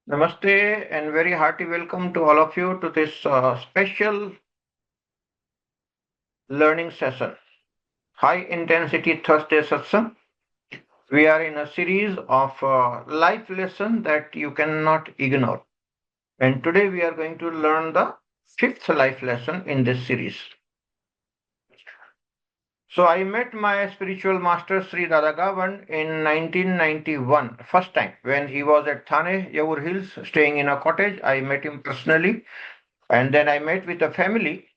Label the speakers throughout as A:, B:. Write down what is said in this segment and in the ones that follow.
A: Namaste and very hearty welcome to all of you to this special learning session, High Intensity Thursday Satsang. We are in a series of life lessons that you cannot ignore. And today we are going to learn the fifth life lesson in this series. So I met my spiritual master Sri Dadagavan in 1991, first time when he was at Thane, Yaur Hills, staying in a cottage. I met him personally, and then I met with a family.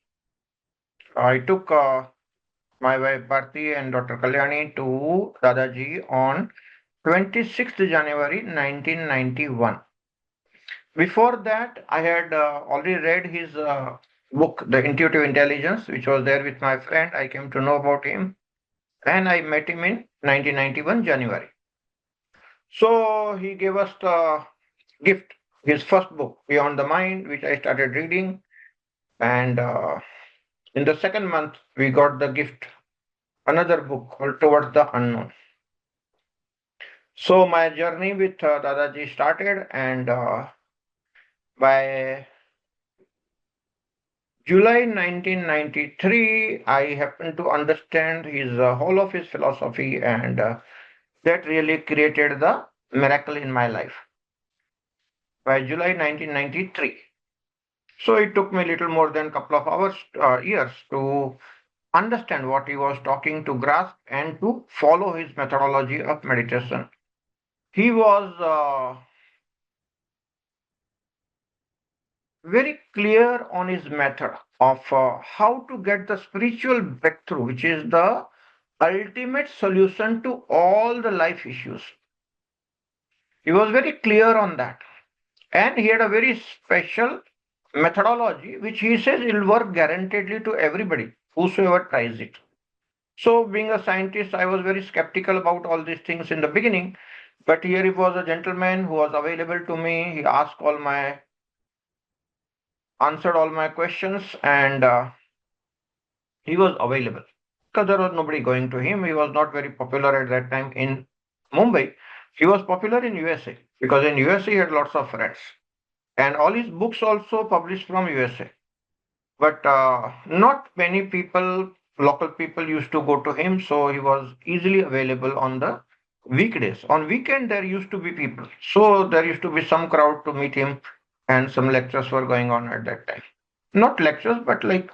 A: I took my wife Bharti and Dr. Kalyani to Dadaji on 26th January 1991. Before that, I had already read his book, The Intuitive Intelligence, which was there with my friend. I came to know about him and I met him in 1991 January. So he gave us the gift, his first book, Beyond the Mind, which I started reading. And in the second month, we got the gift, another book called Towards the Unknown. So my journey with Dadaji started, and by July 1993, I happened to understand his whole of his philosophy, and that really created the miracle in my life. By July 1993, so it took me a little more than a couple of hours, years to understand what he was talking, to grasp, and to follow his methodology of meditation. He was very clear on his method of how to get the spiritual breakthrough, which is the ultimate solution to all the life issues. He was very clear on that. And he had a very special methodology, which he says will work guaranteedly to everybody, whosoever tries it. So, being a scientist, I was very skeptical about all these things in the beginning. But here he was a gentleman who was available to me. He answered all my questions, and he was available because there was nobody going to him. He was not very popular at that time in Mumbai. He was popular in USA because in USA he had lots of friends, and all his books also published from USA. But not many people, local people, used to go to him, so he was easily available on the weekdays. On weekend there used to be people, so there used to be some crowd to meet him, and some lectures were going on at that time. Not lectures, but like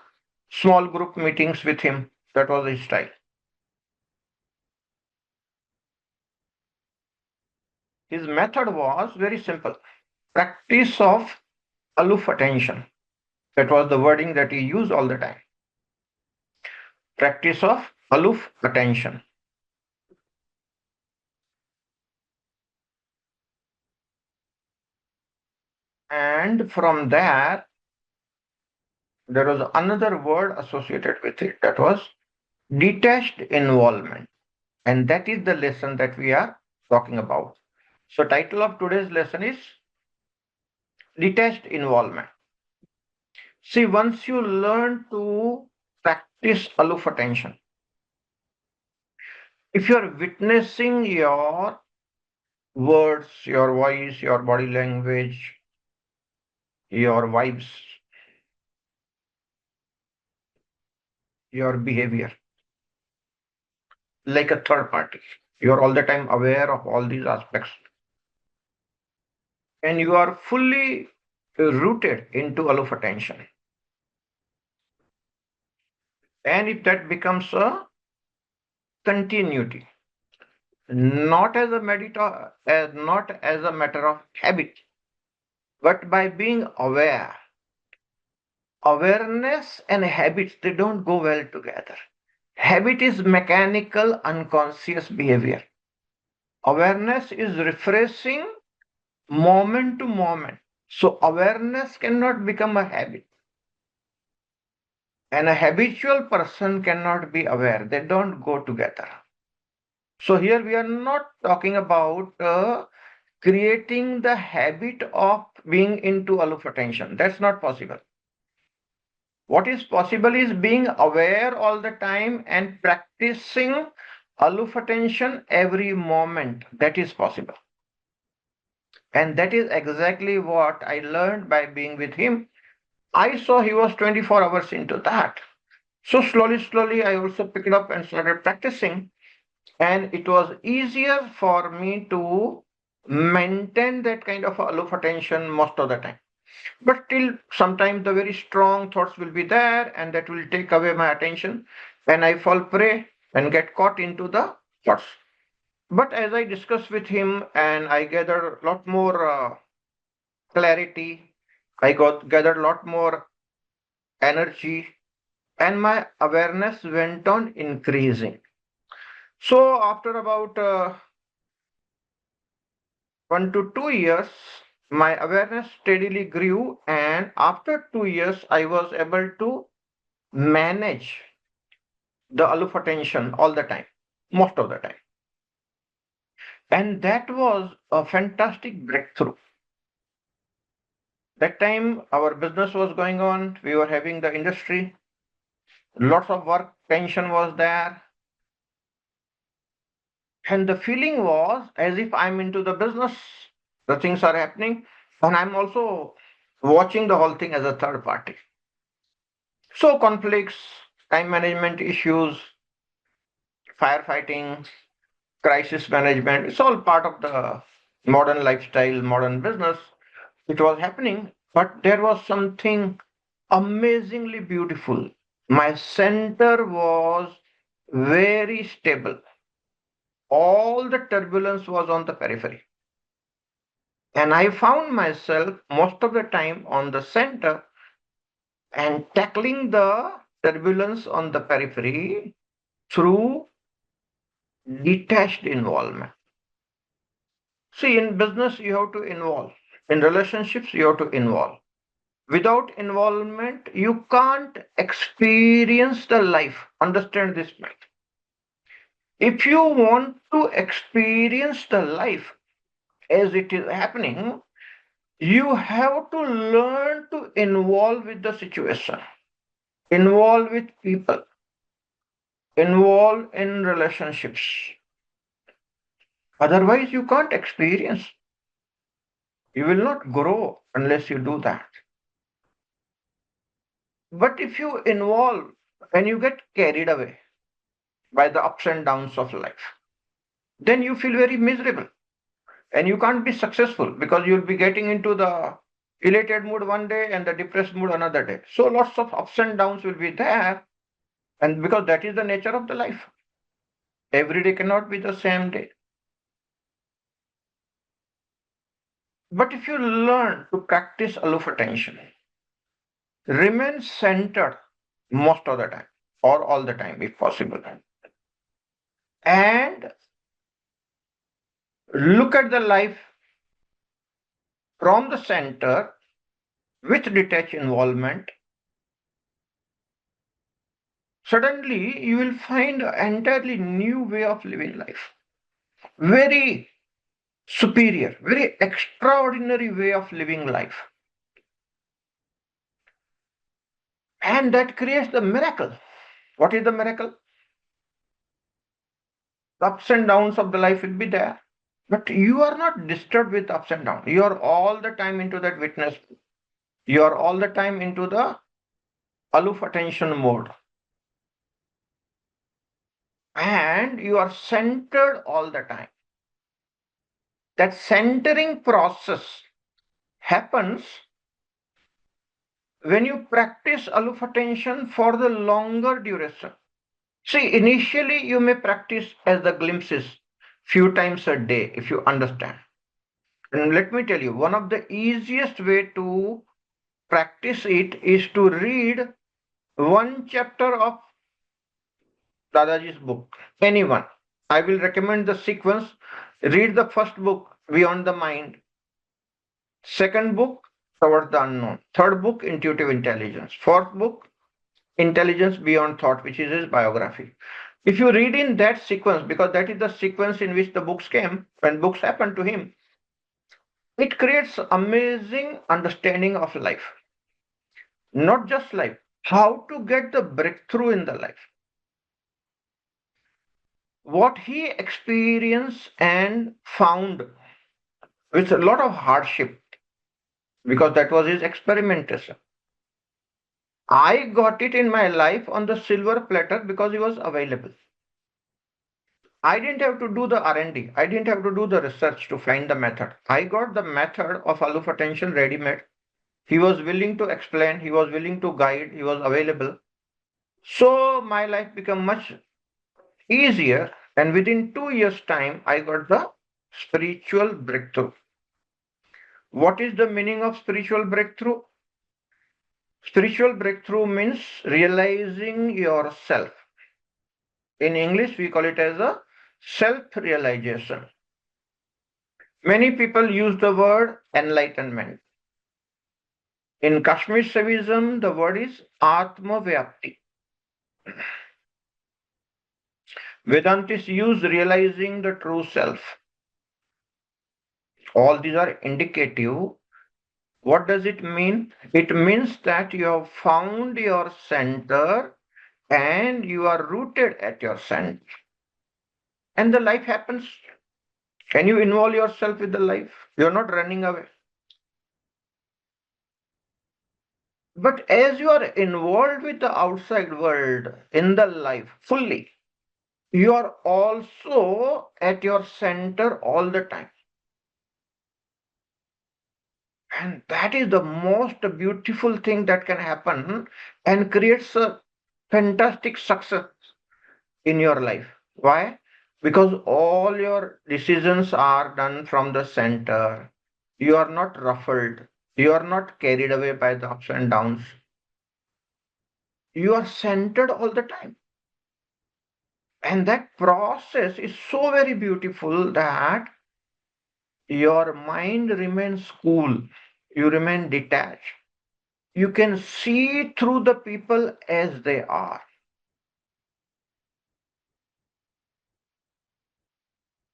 A: small group meetings with him. That was his style. His method was very simple: practice of aloof attention. That was the wording that he used all the time. Practice of aloof attention. And from there, there was another word associated with it, that was detached involvement. And that is the lesson that we are talking about. So, title of today's lesson is detached involvement. See, once you learn to practice aloof attention, if you are witnessing your words, your voice, your body language, your vibes, your behavior, like a third party, you are all the time aware of all these aspects, and you are fully rooted into aloof attention. And if that becomes a continuity, not as a not as a matter of habit, but by being aware. Awareness and habits, they don't go well together. Habit is mechanical, unconscious behavior. Awareness is refreshing moment to moment. So awareness cannot become a habit. And a habitual person cannot be aware. They don't go together. So here we are not talking about creating the habit of being into aloof attention. That's not possible. What is possible is being aware all the time and practicing aloof attention every moment. That is possible. And that is exactly what I learned by being with him. I saw he was 24 hours into that. So slowly, I also picked up and started practicing. And it was easier for me to maintain that kind of aloof attention most of the time. But still, sometimes the very strong thoughts will be there, and that will take away my attention. And I fall prey and get caught into the thoughts. But as I discussed with him and I gathered a lot more clarity, I got gathered a lot more energy, and my awareness went on increasing. So after about 1 to 2 years, my awareness steadily grew, and after 2 years, I was able to manage the aloof attention all the time, most of the time. And that was a fantastic breakthrough. That time, our business was going on, we were having the industry, lots of work, tension was there. And the feeling was as if I'm into the business, the things are happening, and I'm also watching the whole thing as a third party. So, conflicts, time management issues, firefighting, crisis management, it's all part of the modern lifestyle, modern business. It was happening, but there was something amazingly beautiful. My center was very stable. All the turbulence was on the periphery. And I found myself most of the time on the center and tackling the turbulence on the periphery through detached involvement. See, in business, you have to involve. In relationships, you have to involve. Without involvement, you can't experience the life. Understand this point. If you want to experience the life as it is happening, you have to learn to involve with the situation, involve with people, involve in relationships. Otherwise, you can't experience. You will not grow unless you do that. But if you involve and you get carried away by the ups and downs of life, then you feel very miserable and you can't be successful because you'll be getting into the elated mood one day and the depressed mood another day. So lots of ups and downs will be there, and because that is the nature of the life. Every day cannot be the same day. But if you learn to practice aloof attention, remain centered most of the time or all the time if possible, and look at the life from the center with detached involvement, suddenly you will find an entirely new way of living life. Very superior, very extraordinary way of living life. And that creates the miracle. What is the miracle? The ups and downs of the life will be there. But you are not disturbed with ups and downs. You are all the time into that witness. You are all the time into the aloof attention mode. And you are centered all the time. That centering process happens when you practice aloof attention for the longer duration. See, initially you may practice as the glimpses few times a day if you understand. And let me tell you, one of the easiest way to practice it is to read one chapter of Dadaji's book. Anyone. I will recommend the sequence. Read the first book, Beyond the Mind. Second book, Towards the Unknown. Third book, Intuitive Intelligence. Fourth book, Intelligence Beyond Thought, which is his biography. If you read in that sequence, because that is the sequence in which the books came, when books happened to him, it creates amazing understanding of life. Not just life, how to get the breakthrough in the life. What he experienced and found with a lot of hardship because that was his experimentation. I got it in my life on the silver platter because it was available. I didn't have to do the R&D. I didn't have to do the research to find the method. I got the method of aloof attention ready-made. He was willing to explain. He was willing to guide. He was available. So my life became much easier. And within 2 years' time, I got the spiritual breakthrough. What is the meaning of spiritual breakthrough? Spiritual breakthrough means realizing yourself. In English, we call it as a self-realization. Many people use the word enlightenment. In Kashmir Shaivism, the word is Atma Vyapti. Vedantists use realizing the true self. All these are indicative. What does it mean? It means that you have found your center and you are rooted at your center. And the life happens. Can you involve yourself with the life? You're not running away. But as you are involved with the outside world in the life fully, you are also at your center all the time. And that is the most beautiful thing that can happen and creates a fantastic success in your life. Why? Because all your decisions are done from the center. You are not ruffled. You are not carried away by the ups and downs. You are centered all the time. And that process is so very beautiful that your mind remains cool. You remain detached. You can see through the people as they are.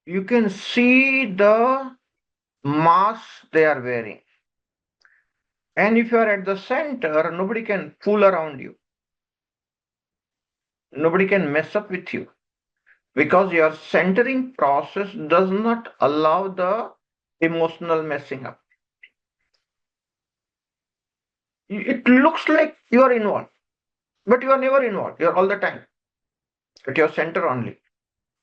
A: You can see the mask they are wearing. And if you are at the center, nobody can fool around you. Nobody can mess up with you because your centering process does not allow the emotional messing up. It looks like you are involved, but you are never involved. You're all the time at your center only.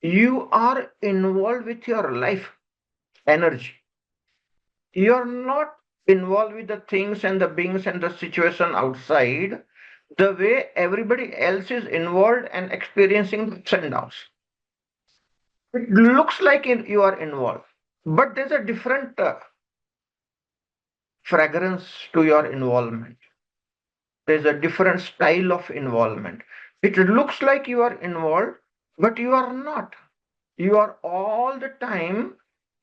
A: You are involved with your life energy. You're not involved with the things and the beings and the situation outside the way everybody else is involved and experiencing the ups and downs. It looks like you are involved, but there's a different fragrance to your involvement. There's a different style of involvement. It looks like you are involved, but you are not. You are all the time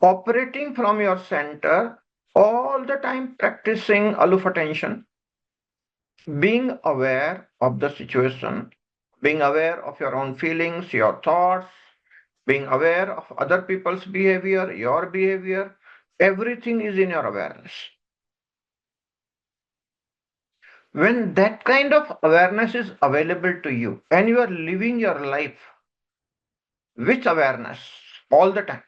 A: operating from your center, all the time practicing aloof attention, being aware of the situation, being aware of your own feelings, your thoughts, being aware of other people's behavior, your behavior. Everything is in your awareness. When that kind of awareness is available to you and you are living your life with awareness all the time,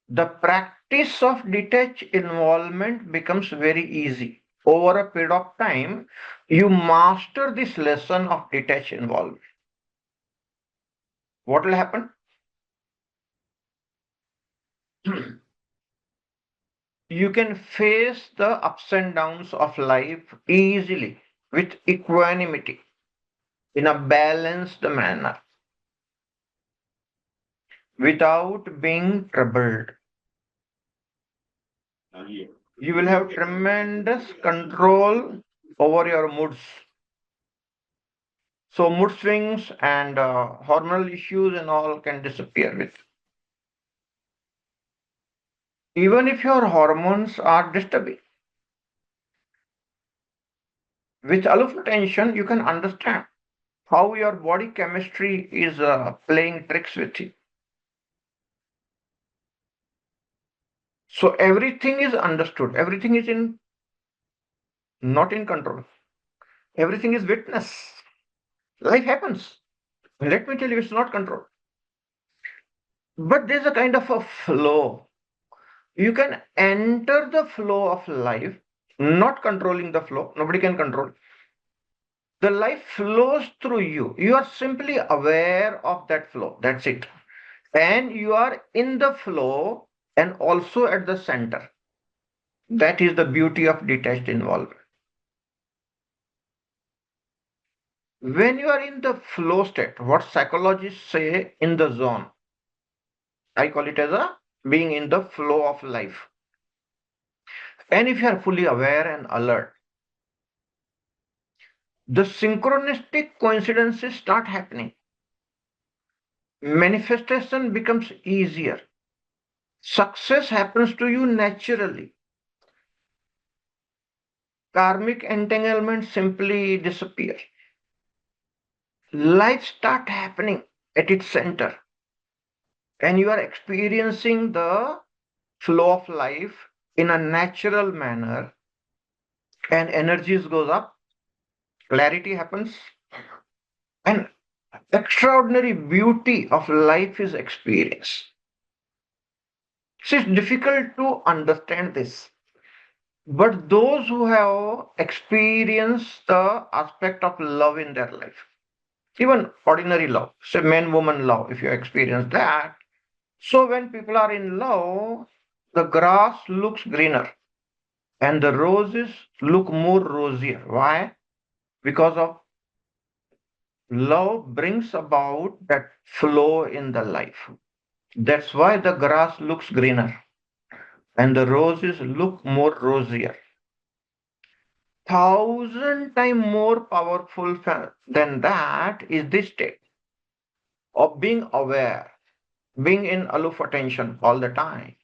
A: the practice of detached involvement becomes very easy. Over a period of time, you master this lesson of detached involvement. What will happen? You can face the ups and downs of life easily with equanimity in a balanced manner without being troubled. You will have tremendous control over your moods. So mood swings and hormonal issues and all can disappear with. Even if your hormones are disturbing, with aloof attention, you can understand how your body chemistry is playing tricks with you. So everything is understood. Everything is in not in control. Everything is witness. Life happens. Let me tell you, it's not control. But there's a kind of a flow. You can enter the flow of life, not controlling the flow. Nobody can control. The life flows through you. You are simply aware of that flow. That's it. And you are in the flow and also at the center. That is the beauty of detached involvement. When you are in the flow state, what psychologists say in the zone, I call it as a being in the flow of life. And if you are fully aware and alert, the synchronistic coincidences start happening. Manifestation becomes easier. Success happens to you naturally. Karmic entanglement simply disappears. Life start happening at its center, and you are experiencing the flow of life in a natural manner, and energies goes up, clarity happens, and extraordinary beauty of life is experienced. So it's difficult to understand this. But those who have experienced the aspect of love in their life, even ordinary love, say man woman love, if you experience that, so when people are in love, the grass looks greener and the roses look more rosier. Why? Because of love brings about that flow in the life. That's why the grass looks greener and the roses look more rosier. Thousand times more powerful than that is this state of being aware, being in aloof attention all the time,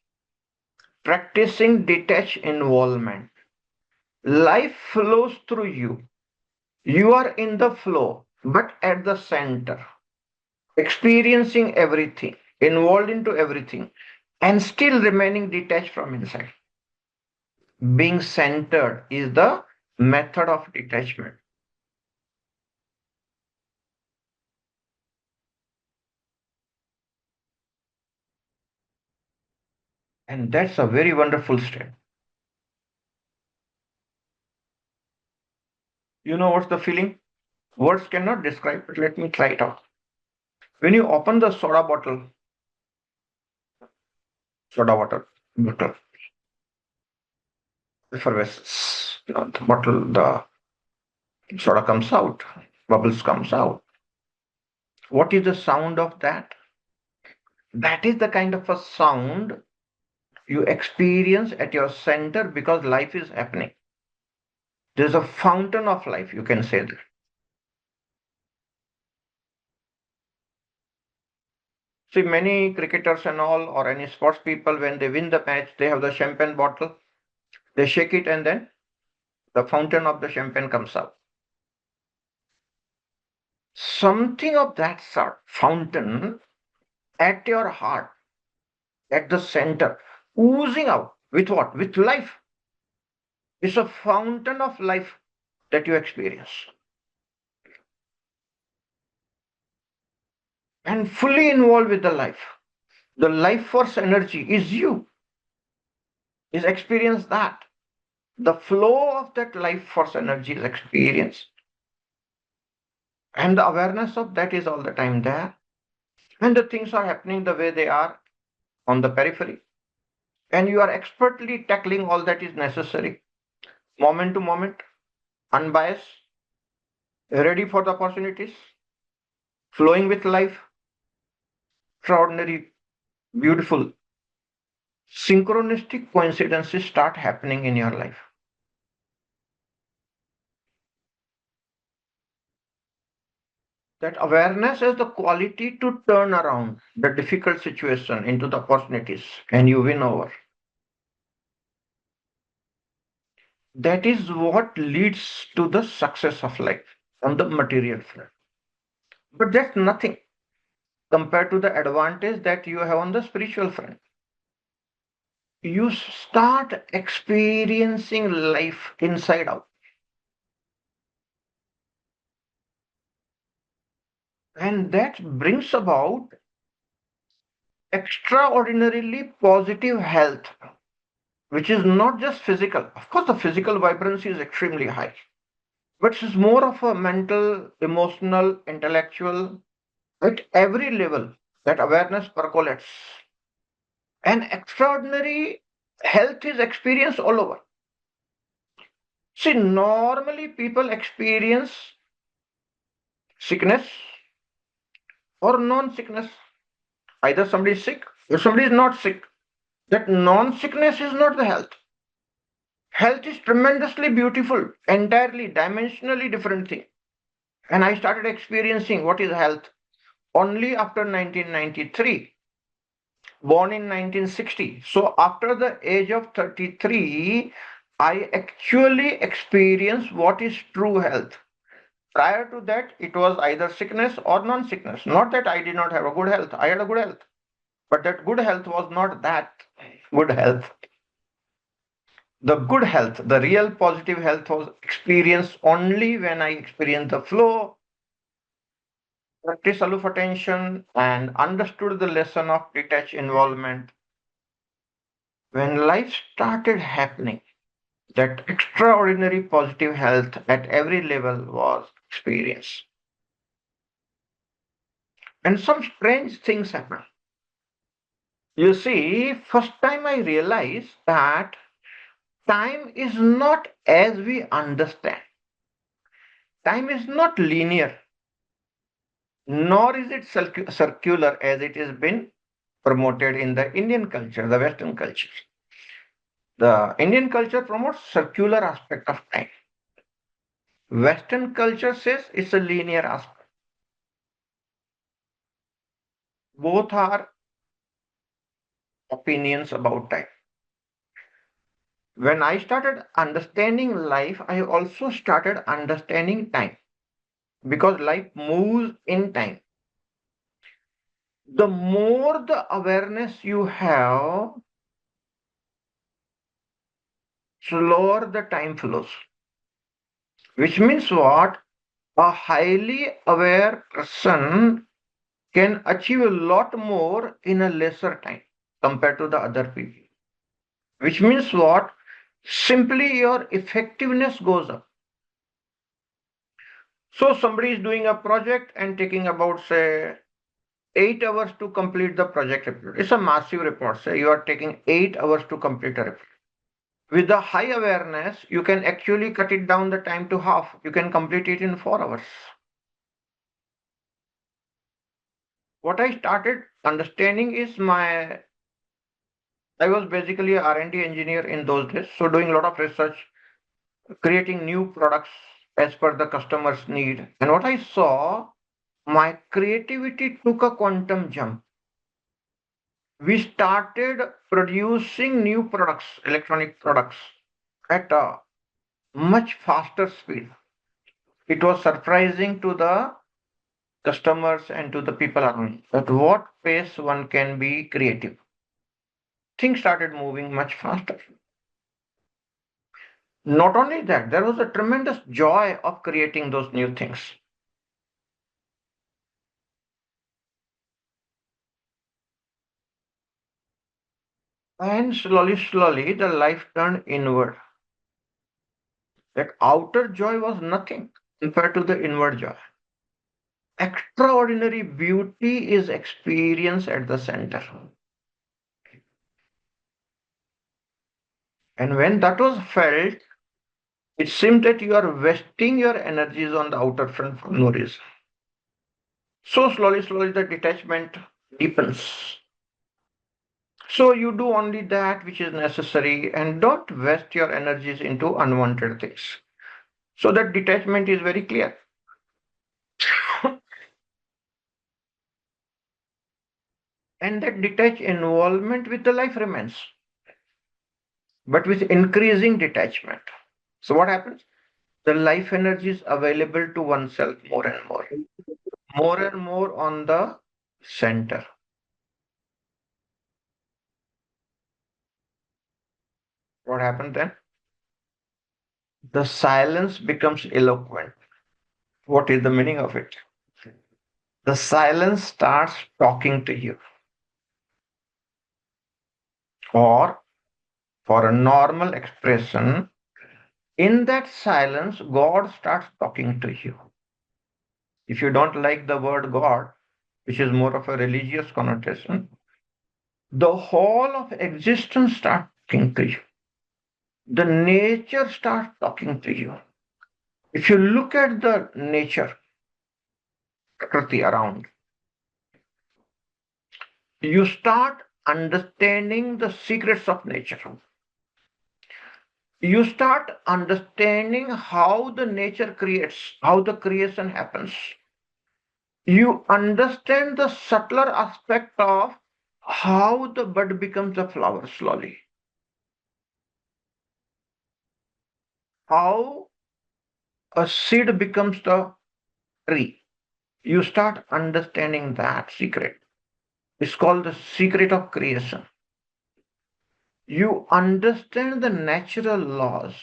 A: practicing detached involvement. Life flows through you. You are in the flow, but at the center, experiencing everything, involved into everything, and still remaining detached from inside. Being centered is the method of detachment. And that's a very wonderful state. You know what's the feeling? Words cannot describe it. Let me try it out. When you open the soda water bottle, effervescence, the bottle, the soda comes out, bubbles comes out. What is the sound of that? That is the kind of a sound you experience at your center because life is happening. There's a fountain of life, you can say that. See, many cricketers and all, or any sports people, when they win the match, they have the champagne bottle, they shake it, and then the fountain of the champagne comes out. Something of that sort, fountain at your heart, at the center, oozing out with what? With life. It's a fountain of life that you experience. And fully involved with the life. The life force energy is you, is experience that. The flow of that life force energy is experienced. And the awareness of that is all the time there. And the things are happening the way they are on the periphery. And you are expertly tackling all that is necessary, moment to moment, unbiased, ready for the opportunities, flowing with life, extraordinary, beautiful, synchronistic coincidences start happening in your life. That awareness has the quality to turn around the difficult situation into the opportunities and you win over. That is what leads to the success of life on the material front. But that's nothing compared to the advantage that you have on the spiritual front. You start experiencing life inside out. And that brings about extraordinarily positive health. which is not just physical. Of course, the physical vibrancy is extremely high, but it's more of a mental, emotional, intellectual, at every level that awareness percolates. And extraordinary health is experienced all over. See, normally people experience sickness or non-sickness. Either somebody is sick or somebody is not sick. That non-sickness is not the health. Health is tremendously beautiful, entirely dimensionally different thing. And I started experiencing what is health only after 1993, born in 1960. So after the age of 33, I actually experienced what is true health. Prior to that, it was either sickness or non-sickness. Not that I did not have a good health. I had a good health. But that good health was not that good health. The good health, the real positive health was experienced only when I experienced the flow, practiced aloof attention, and understood the lesson of detached involvement. When life started happening, that extraordinary positive health at every level was experienced. And some strange things happened. You see, first time I realized that time is not as we understand. Time is not linear, nor is it circular as it has been promoted in the Indian culture, the Western culture. The Indian culture promotes circular aspect of time. Western culture says it's a linear aspect. Both are opinions about time. When I started understanding life, I also started understanding time because life moves in time. The more the awareness you have, slower the time flows. Which means what? A highly aware person can achieve a lot more in a lesser time compared to the other people. Which means what? Simply your effectiveness goes up. So somebody is doing a project and taking about, say, 8 hours to complete the project report. It's a massive report. Say you are taking 8 hours to complete a report. With the high awareness, you can actually cut it down the time to half. You can complete it in 4 hours. What I started understanding is I was basically a R&D engineer in those days. So doing a lot of research, creating new products as per the customer's need. And what I saw, my creativity took a quantum jump. We started producing new products, electronic products, at a much faster speed. It was surprising to the customers and to the people around at what pace one can be creative. Things started moving much faster. Not only that, there was a tremendous joy of creating those new things. And slowly, slowly, the life turned inward. That outer joy was nothing compared to the inward joy. Extraordinary beauty is experienced at the center. And when that was felt, it seemed that you are wasting your energies on the outer front for no reason. So slowly, slowly, the detachment deepens. So you do only that which is necessary and don't waste your energies into unwanted things. So that detachment is very clear. And that detached involvement with the life remains, but with increasing detachment. So what happens? The life energy is available to oneself more and more on the center. What happened then? The silence becomes eloquent. What is the meaning of it? The silence starts talking to you, or for a normal expression, in that silence, God starts talking to you. If you don't like the word God, which is more of a religious connotation, the whole of existence starts talking to you. The nature starts talking to you. If you look at the nature, Prakriti around, you start understanding the secrets of nature. You start understanding how the nature creates, how the creation happens. You understand the subtler aspect of how the bud becomes a flower slowly, how a seed becomes the tree. You start understanding that secret. It's called the secret of creation. You understand the natural laws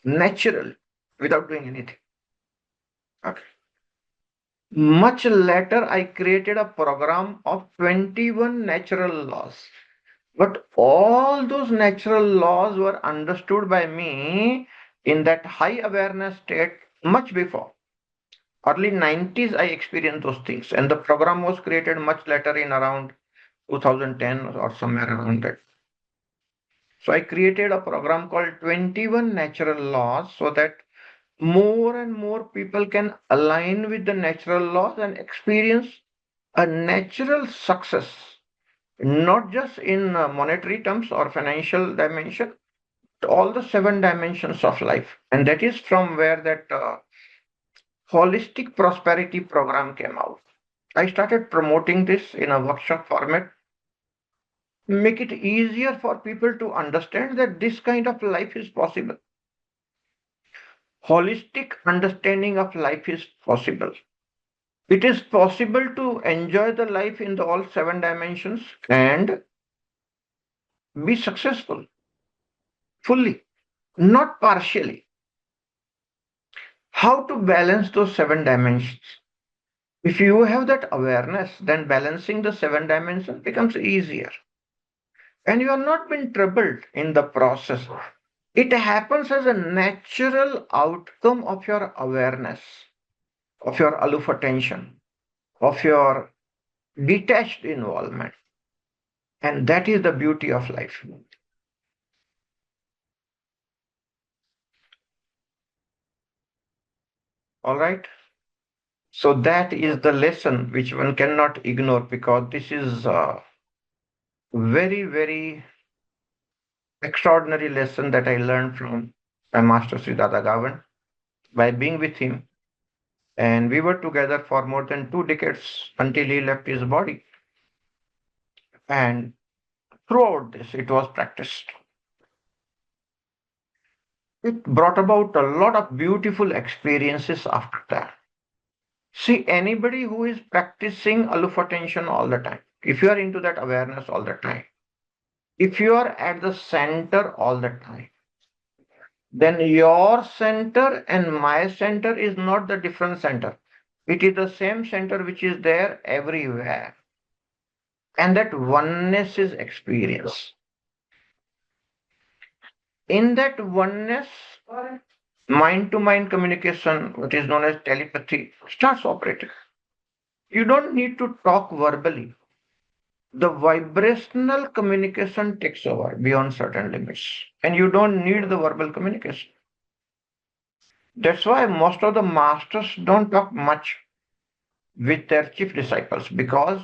A: naturally without doing anything. Okay. Much later, I created a program of 21 natural laws. But all those natural laws were understood by me in that high awareness state much before. Early 90s, I experienced those things. And the program was created much later in around 2010 or somewhere around that. So I created a program called 21 Natural Laws so that more and more people can align with the natural laws and experience a natural success, not just in monetary terms or financial dimension, all the seven dimensions of life. And that is from where that holistic prosperity program came out. I started promoting this in a workshop format, make it easier for people to understand that this kind of life is possible. Holistic understanding of life is possible. It is possible to enjoy the life in the all seven dimensions and be successful fully, not partially. How to balance those seven dimensions? If you have that awareness, then balancing the seven dimensions becomes easier. And you are not being troubled in the process. It happens as a natural outcome of your awareness, of your aloof attention, of your detached involvement. And that is the beauty of life. All right. So that is the lesson which one cannot ignore because this is a very, very extraordinary lesson that I learned from my master Sri Dada Gavan by being with him. And we were together for more than 2 decades until he left his body. And throughout this, it was practiced. It brought about a lot of beautiful experiences after that. See, anybody who is practicing aloof attention all the time, if you are into that awareness all the time, if you are at the center all the time, then your center and my center is not the different center. It is the same center which is there everywhere. And that oneness is experienced. In that oneness, mind to mind communication, what is known as telepathy, starts operating. You don't need to talk verbally. The vibrational communication takes over beyond certain limits, and you don't need the verbal communication. That's why most of the masters don't talk much with their chief disciples because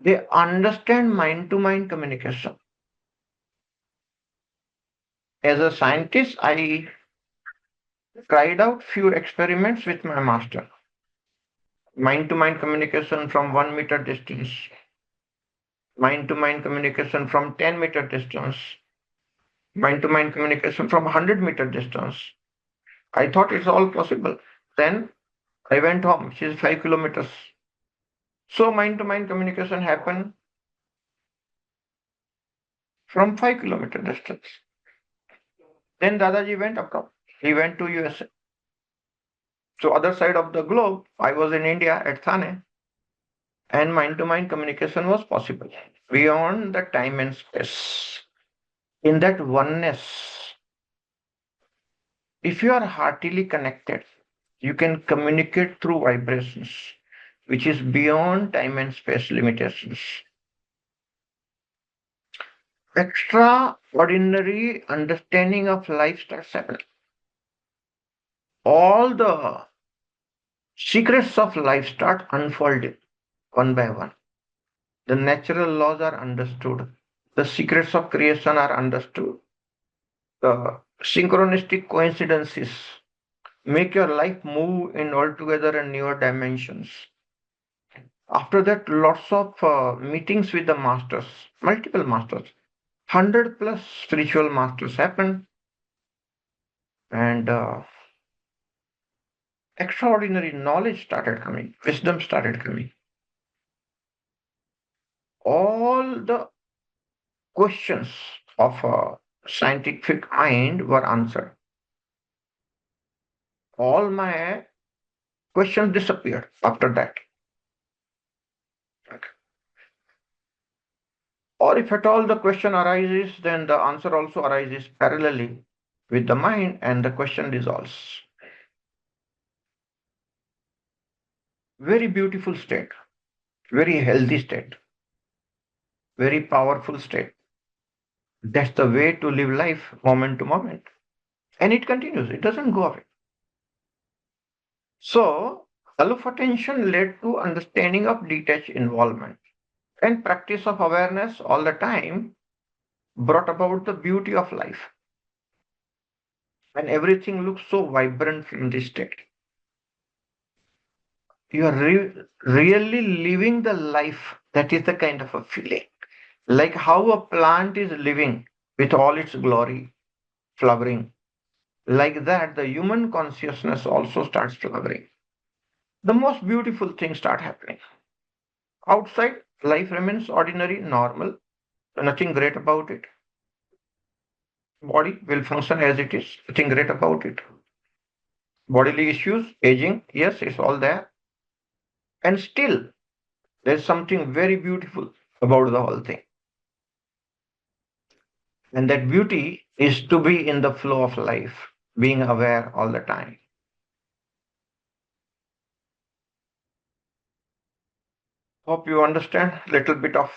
A: they understand mind to mind communication. As a scientist, I tried out few experiments with my master. Mind to mind communication from 1 meter distance, mind to mind communication from 10-meter distance, mind to mind communication from 100-meter distance. I thought it's all possible. Then I went home, which is 5 kilometers. So mind to mind communication happened from 5 kilometer distance. Then Dadaji went abroad. He went to USA. So other side of the globe, I was in India at Thane, and mind to mind communication was possible beyond the time and space. In that oneness, if you are heartily connected, you can communicate through vibrations, which is beyond time and space limitations. Extraordinary understanding of life starts happening. All the secrets of life start unfolding one by one. The natural laws are understood. The secrets of creation are understood. The synchronistic coincidences make your life move in altogether and newer dimensions. After that, lots of meetings with the masters, multiple masters, 100 plus spiritual masters happened, and extraordinary knowledge started coming, wisdom started coming. All the questions of a scientific mind were answered. All my questions disappeared after that. Okay. Or if at all the question arises, then the answer also arises parallelly with the mind and the question dissolves. Very beautiful state, very healthy state, very powerful state. That's the way to live life moment to moment. And it continues, it doesn't go away. So, self attention led to understanding of detached involvement. And practice of awareness all the time brought about the beauty of life. And everything looks so vibrant from this state. You are really living the life. That is the kind of a feeling. Like how a plant is living with all its glory, flowering. Like that, the human consciousness also starts flowering. The most beautiful things start happening. Outside, life remains ordinary, normal, nothing great about it. Body will function as it is, nothing great about it. Bodily issues, aging, yes, it's all there. And still, there's something very beautiful about the whole thing. And that beauty is to be in the flow of life, being aware all the time. Hope you understand a little bit of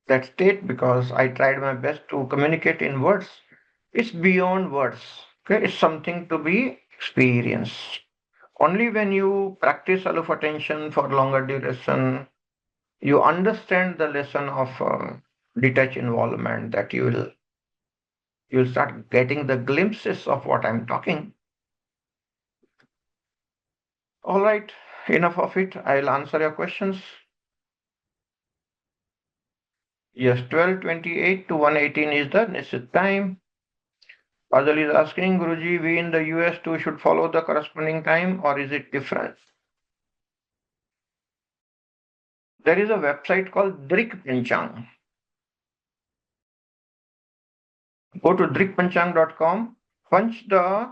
A: that state because I tried my best to communicate in words. It's beyond words. Okay, it's something to be experienced. Only when you practice self attention for longer duration, you understand the lesson of detached involvement that you'll start getting the glimpses of what I'm talking. All right, enough of it. I'll answer your questions. Yes, 12:28 to 1:18 is the Nisit time. Fazal is asking, Guruji, we in the US too should follow the corresponding time or is it different? There is a website called Drik Panchang. Go to drikpanchang.com, punch the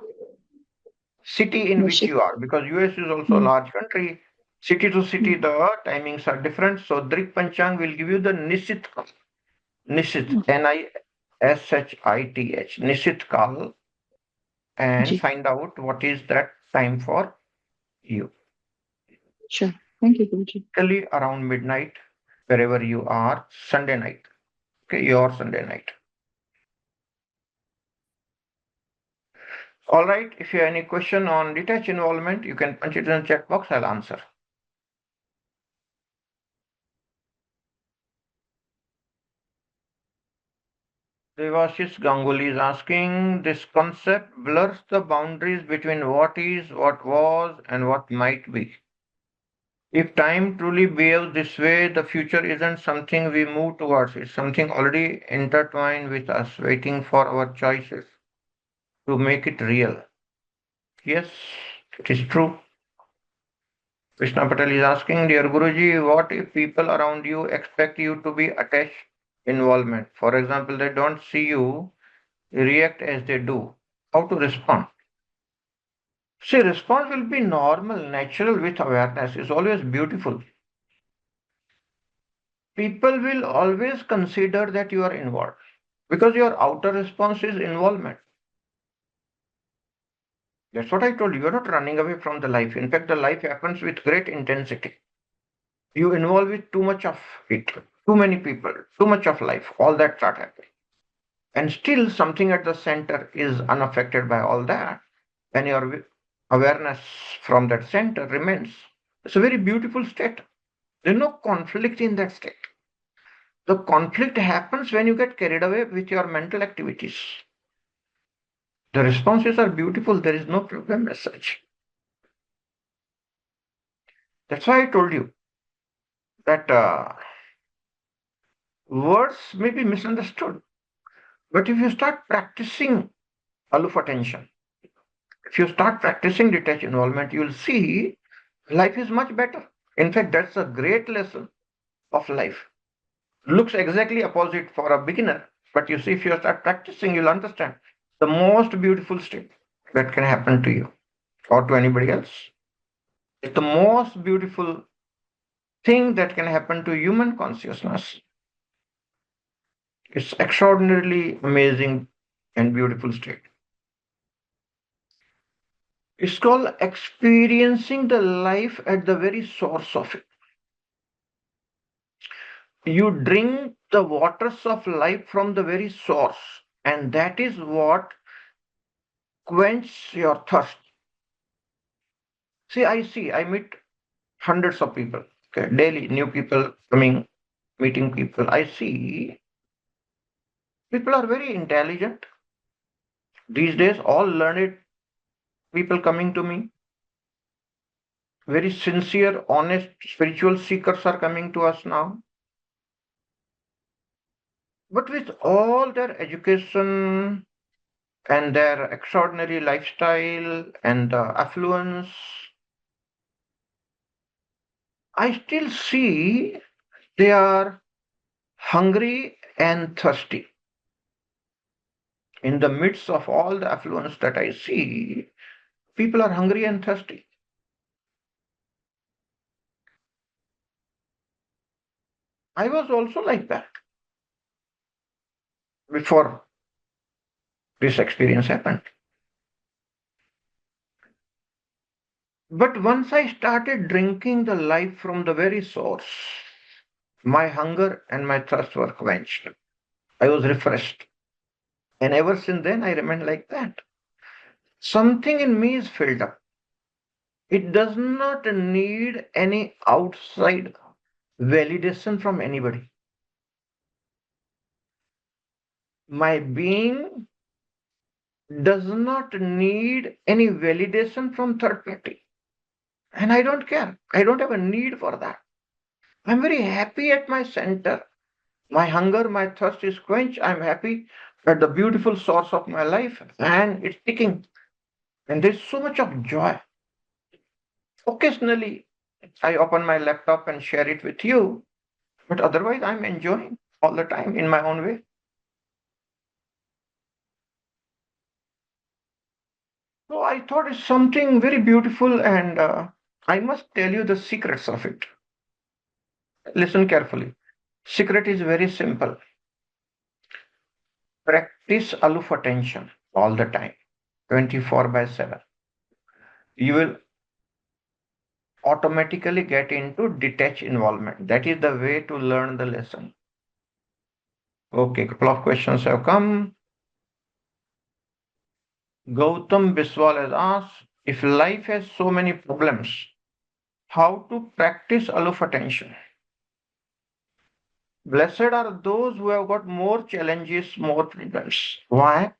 A: city in which you are because US is also a large country. City to city, the timings are different. So Drik Panchang will give you the Nisit Kal. Nisit, Nishith, Nisit Kal, and
B: ji
A: find out what is that time for you.
B: sure thank you Guruji
A: Typically around midnight, wherever you are, Sunday night. Okay, your Sunday night. All right, if you have any question on detached involvement, you can punch it in the chat box, I'll answer. Devashis Ganguly is asking, this concept blurs the boundaries between what is, what was, and what might be. If time truly behaves this way, the future isn't something we move towards, it's something already intertwined with us, waiting for our choices to make it real. Yes, it is true. Krishna Patel is asking, dear Guruji, what if people around you expect you to be attached involvement? For example, they don't see you react as they do. How to respond? See, response will be normal, natural with awareness. It's always beautiful. People will always consider that you are involved because your outer response is involvement. That's what I told you. You're not running away from the life. In fact, the life happens with great intensity. You involve with too much of it, too many people, too much of life, all that start happening. And still something at the center is unaffected by all that. And your awareness from that center remains. It's a very beautiful state. There's no conflict in that state. The conflict happens when you get carried away with your mental activities. The responses are beautiful. There is no problem as such. That's why I told you that words may be misunderstood. But if you start practicing aloof attention, if you start practicing detached involvement, you'll see life is much better. In fact, that's a great lesson of life. Looks exactly opposite for a beginner, but you see, if you start practicing, you'll understand the most beautiful state that can happen to you or to anybody else. It's the most beautiful thing that can happen to human consciousness. It's extraordinarily amazing and beautiful state. It's called experiencing the life at the very source of it. You drink the waters of life from the very source, and that is what quenches your thirst. I meet hundreds of people, okay, daily, new people coming, meeting people. I see people are very intelligent these days, all learned people coming to me. Very sincere, honest, spiritual seekers are coming to us now. But with all their education and their extraordinary lifestyle and affluence, I still see they are hungry and thirsty. In the midst of all the affluence that I see, people are hungry and thirsty. I was also like that before this experience happened. But once I started drinking the life from the very source, my hunger and my thirst were quenched. I was refreshed. And ever since then, I remained like that. Something in me is filled up. It does not need any outside validation from anybody. My being does not need any validation from third party. And I don't care. I don't have a need for that. I'm very happy at my center. My hunger, my thirst is quenched. I'm happy at the beautiful source of my life and it's ticking. And there's so much of joy. Occasionally, I open my laptop and share it with you, but otherwise, I'm enjoying all the time in my own way. So I thought it's something very beautiful, and I must tell you the secrets of it. Listen carefully. Secret is very simple. Practice aloof attention all the time, 24 by 7. You will automatically get into detached involvement. That is the way to learn the lesson. Okay, couple of questions have come. Gautam Biswal has asked, if life has so many problems, how to practice aloof attention? Blessed are those who have got more challenges, more problems. Why?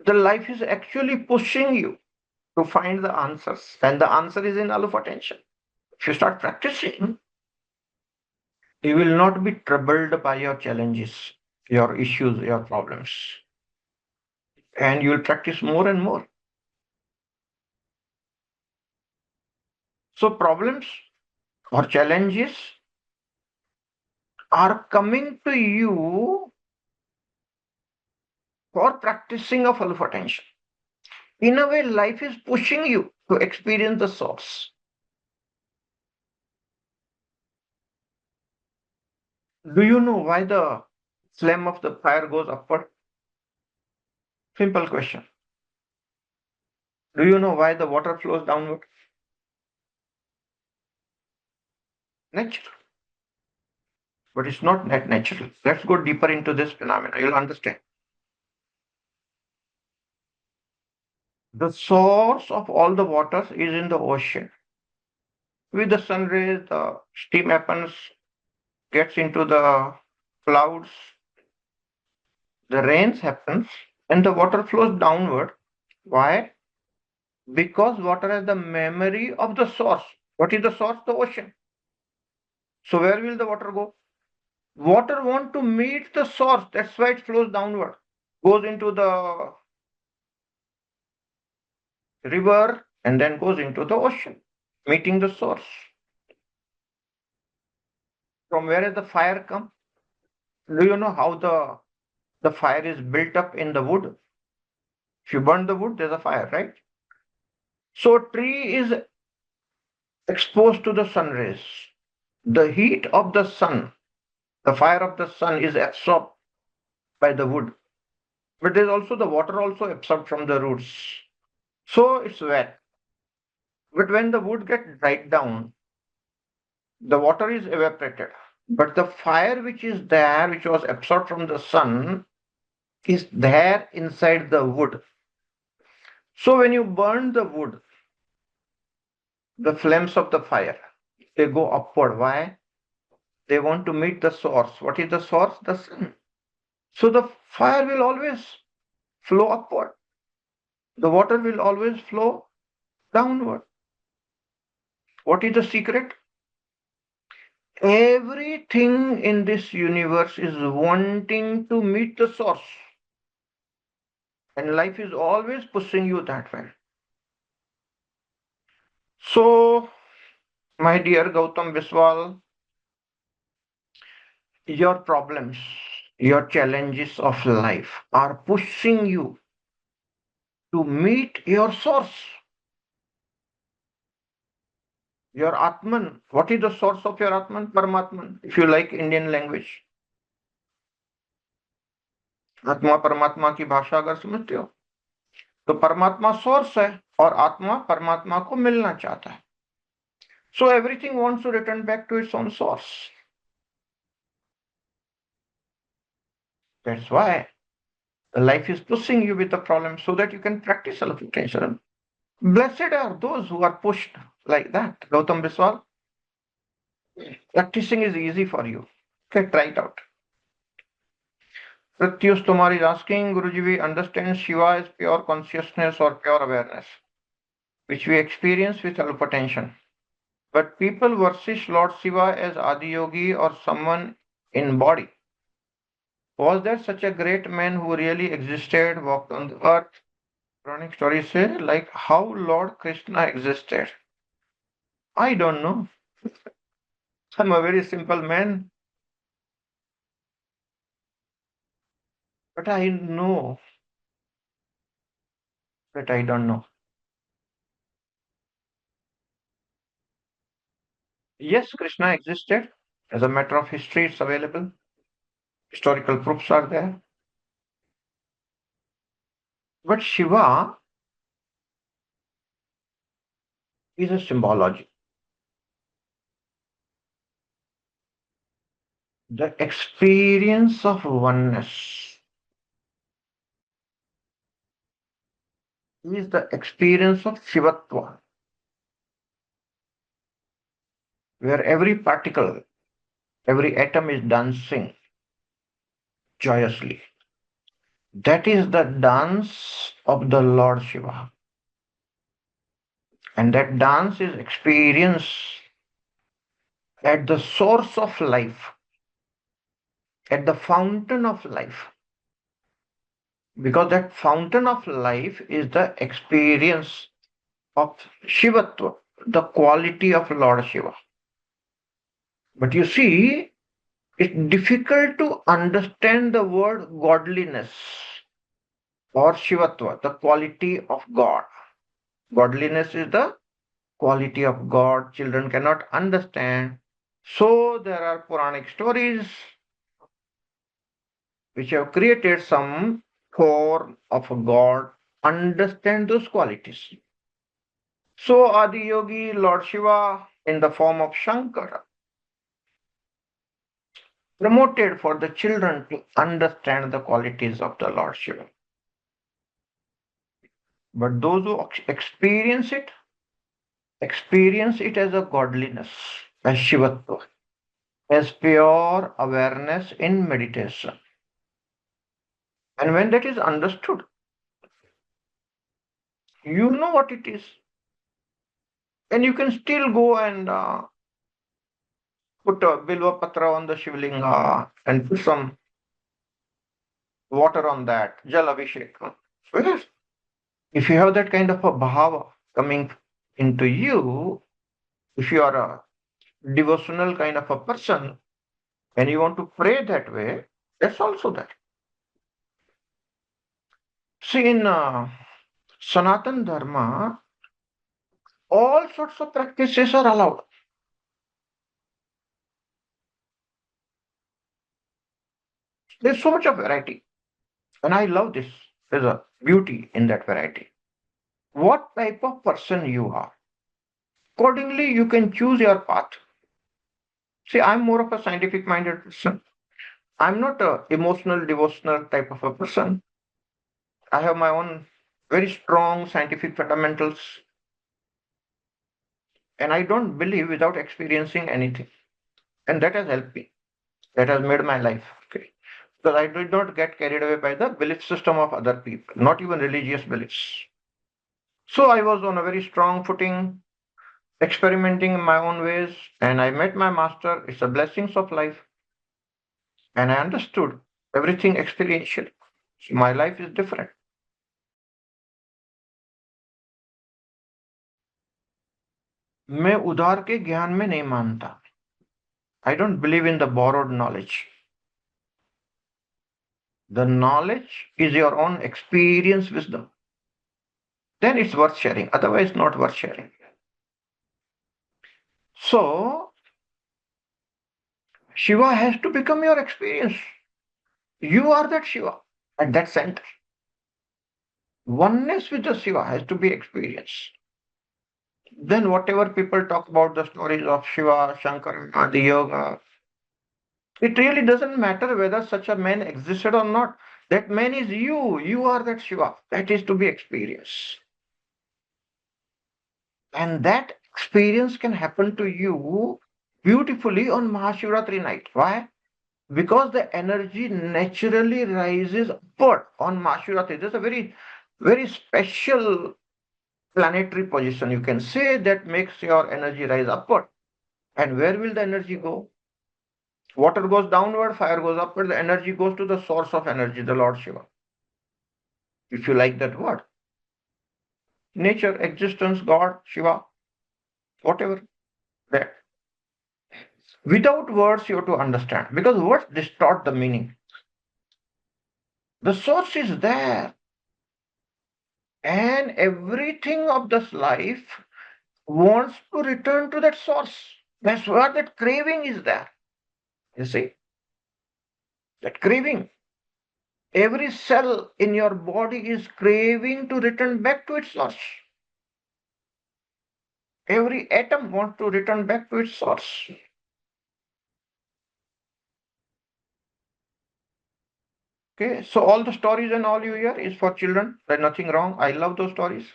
A: The life is actually pushing you to find the answers, and the answer is in aloof attention. If you start practicing, you will not be troubled by your challenges, your issues, your problems, and you will practice more and more. So, problems or challenges are coming to you for practicing of aloof attention. In a way, life is pushing you to experience the source. Do you know why the flame of the fire goes upward? Simple question. Do you know why the water flows downward? Natural. But it's not that natural. Let's go deeper into this phenomena. You'll understand. The source of all the waters is in the ocean. With the sun rays, the steam happens, gets into the clouds, the rains happens, and the water flows downward. Why? Because water has the memory of the source. What is the source? The ocean. So where will the water go? Water want to meet the source. That's why it flows downward. Goes into the river and then goes into the ocean, meeting the source. From where does the fire come? Do you know how the fire is built up in the wood? If you burn the wood, there's a fire, right? So tree is exposed to the sun rays. The heat of the sun, the fire of the sun is absorbed by the wood. But there's also the water also absorbed from the roots. So it's wet. But when the wood gets dried down, the water is evaporated. But the fire which is there, which was absorbed from the sun, is there inside the wood. So when you burn the wood, the flames of the fire, they go upward. Why? They want to meet the source. What is the source? The sun. So the fire will always flow upward. The water will always flow downward. What is the secret? Everything in this universe is wanting to meet the source. And life is always pushing you that way. So, my dear Gautam Biswal, your problems, your challenges of life are pushing you to meet your source, your Atman. What is the source of your Atman? Paramatman, if you like Indian language. आत्मा परमात्मा की भाषा अगर समझते हो तो परमात्मा source है और आत्मा परमात्मा को मिलना चाहता है. So everything wants to return back to its own source. That's why life is pushing you with the problem so that you can practice self-attention. Blessed are those who are pushed like that. Gautam Biswal, practicing is easy for you. Okay, try it out. Pratyush Tomar is asking, Guruji, we understand Shiva is pure consciousness or pure awareness, which we experience with self-attention. But people worship Lord Shiva as Adiyogi or someone in body. Was there such a great man who really existed, walked on the earth? Puranic stories say, like how Lord Krishna existed. I don't know. I'm a very simple man, but I know that I don't know. Yes, Krishna existed. As a matter of history, it's available. Historical proofs are there. But Shiva is a symbology. The experience of oneness is the experience of Shivatva, where every particle, every atom is dancing joyously. That is the dance of the Lord Shiva. And that dance is experienced at the source of life, at the fountain of life. Because that fountain of life is the experience of Shivatva, the quality of Lord Shiva. But you see, it's difficult to understand the word godliness or Shivatva, the quality of God. Godliness is the quality of God. Children cannot understand. So there are Puranic stories which have created some form of a God, understand those qualities. So Adi Yogi, Lord Shiva, in the form of Shankara, promoted for the children to understand the qualities of the Lord Shiva. But those who experience it as a godliness, as Shivatva, as pure awareness in meditation. And when that is understood, you know what it is. And you can still go and put a bilva patra on the shivlinga and put some water on that, jal abhishek. So yes, if you have that kind of a bhava coming into you, if you are a devotional kind of a person and you want to pray that way, that's also that. See, in Sanatan Dharma, all sorts of practices are allowed. There's so much of variety. And I love this. There's a beauty in that variety. What type of person you are. Accordingly, you can choose your path. See, I'm more of a scientific minded person. I'm not a emotional, devotional type of a person. I have my own very strong scientific fundamentals. And I don't believe without experiencing anything. And that has helped me. That has made my life. Okay. Because I did not get carried away by the belief system of other people, not even religious beliefs. So I was on a very strong footing, experimenting in my own ways, and I met my master. It's the blessings of life. And I understood everything experientially. So my life is different. मैं उधार के ज्ञान में नहीं मानता. I don't believe in the borrowed knowledge. The knowledge is your own experience wisdom. Then it's worth sharing. Otherwise, not worth sharing. So, Shiva has to become your experience. You are that Shiva at that center. Oneness with the Shiva has to be experienced. Then, whatever people talk about the stories of Shiva, Shankara, the yoga, it really doesn't matter whether such a man existed or not. That man is you. You are that Shiva. That is to be experienced. And that experience can happen to you beautifully on Mahashivratri night. Why? Because the energy naturally rises upward on Mahashivratri. There's a very, very special planetary position, you can say, that makes your energy rise upward. And where will the energy go? Water goes downward, fire goes upward, the energy goes to the source of energy, the Lord Shiva. If you like that word. Nature, existence, God, Shiva, whatever. That. Without words, you have to understand, because words distort the meaning. The source is there. And everything of this life wants to return to that source. That's where that craving is there. You see, that craving. Every cell in your body is craving to return back to its source. Every atom wants to return back to its source. Okay, so all the stories and all you hear is for children. There's nothing wrong. I love those stories.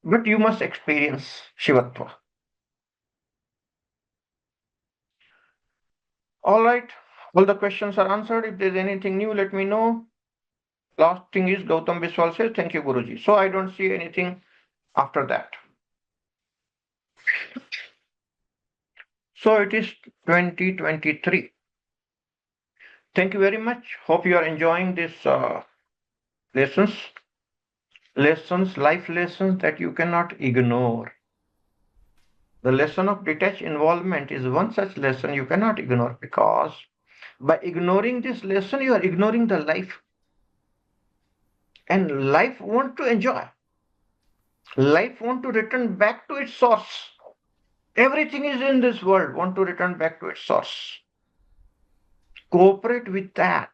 A: But you must experience Shivatva. All right, all the questions are answered. If there's anything new, let me know. Last thing is Gautam Biswal says, thank you, Guruji. So I don't see anything after that. So it is 2023. Thank you very much. Hope you are enjoying this lessons, life lessons that you cannot ignore. The lesson of detached involvement is one such lesson you cannot ignore, because by ignoring this lesson, you are ignoring the life. And life want to enjoy. Life want to return back to its source. Everything is in this world want to return back to its source. Cooperate with that.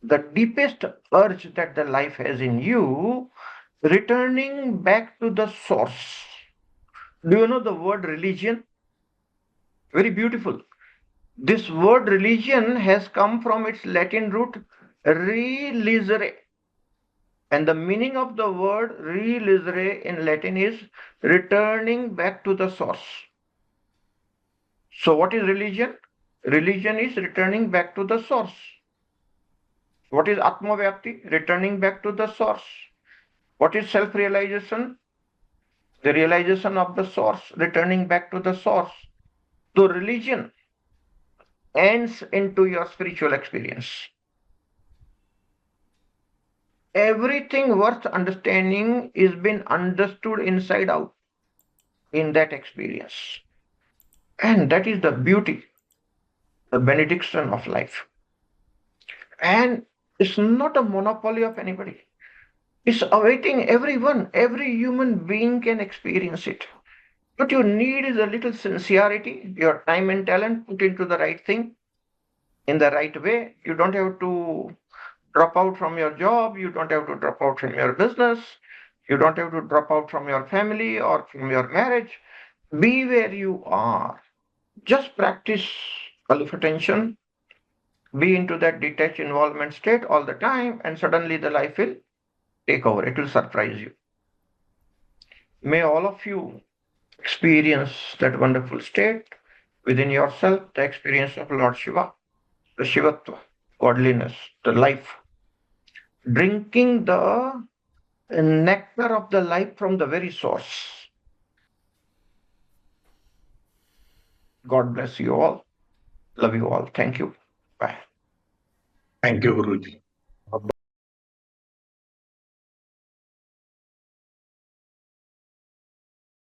A: the deepest urge that the life has in you, returning back to the source. Do you know the word religion? Very beautiful. This word religion has come from its Latin root religere. And the meaning of the word religere in Latin is returning back to the source. So, what is religion? Religion is returning back to the source. What is Atmavyapti? Returning back to the source. What is self realization? The realization of the source, returning back to the source. So, religion ends into your spiritual experience. Everything worth understanding is been understood inside out in that experience. And that is the beauty, the benediction of life. And it's not a monopoly of anybody. It's awaiting everyone. Every human being can experience it. What you need is a little sincerity, your time and talent put into the right thing in the right way. You don't have to drop out from your job. You don't have to drop out from your business. You don't have to drop out from your family or from your marriage. Be where you are. Just practice aloof attention. Be into that detached involvement state all the time, and suddenly the life will take over. It will surprise you. May all of you experience that wonderful state within yourself, the experience of Lord Shiva, the Shivatva, godliness, the life, drinking the nectar of the life from the very source. God bless you all. Love you all. Thank you. Bye.
C: Thank you, Guruji.